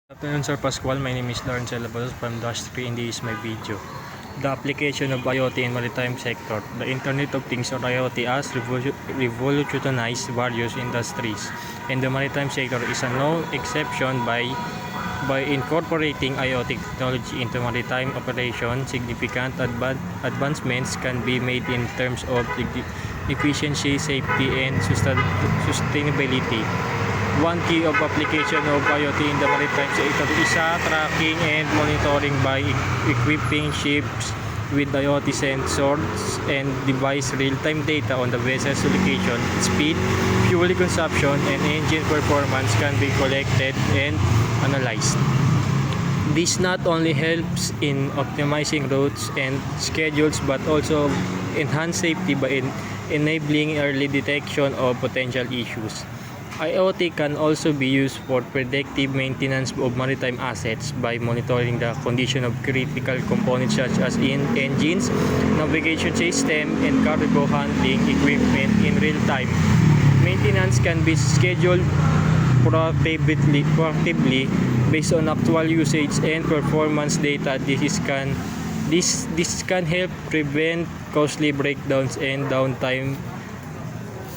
Good afternoon, Sir Pascual. My name is Lawrence Elabos from Dash 3 and this is my video. The application of IoT in maritime sector. The Internet of Things or IoT has revolutionized various industries, and the maritime sector is no exception. By incorporating IoT technology into maritime operation, significant advancements can be made in terms of efficiency, safety, and sustainability. One key of application of IoT in the maritime sector is tracking and monitoring by equipping ships with IoT sensors and device real-time data on the vessel's location, speed, fuel consumption, and engine performance can be collected and analyzed. This not only helps in optimizing routes and schedules but also enhance safety by enabling early detection of potential issues. IoT can also be used for predictive maintenance of maritime assets by monitoring the condition of critical components such as engines, navigation system, and cargo handling equipment in real time. Maintenance can be scheduled proactively based on actual usage and performance data. This can help prevent costly breakdowns and downtime,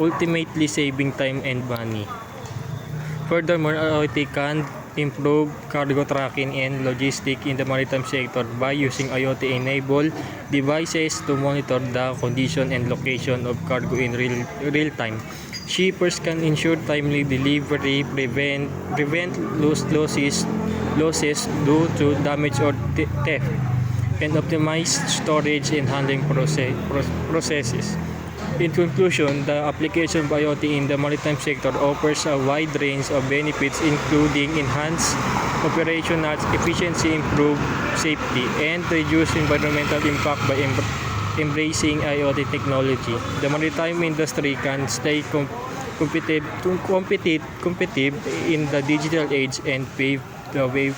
ultimately saving time and money. Furthermore, IoT can improve cargo tracking and logistics in the maritime sector by using IoT-enabled devices to monitor the condition and location of cargo in real time. Shippers can ensure timely delivery, prevent losses due to damage or theft, and optimize storage and handling processes. In conclusion, the application of IoT in the maritime sector offers a wide range of benefits, including enhanced operational efficiency, improved safety, and reduced environmental impact by embracing IoT technology. The maritime industry can stay competitive in the digital age and pave the way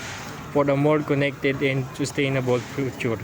for a more connected and sustainable future.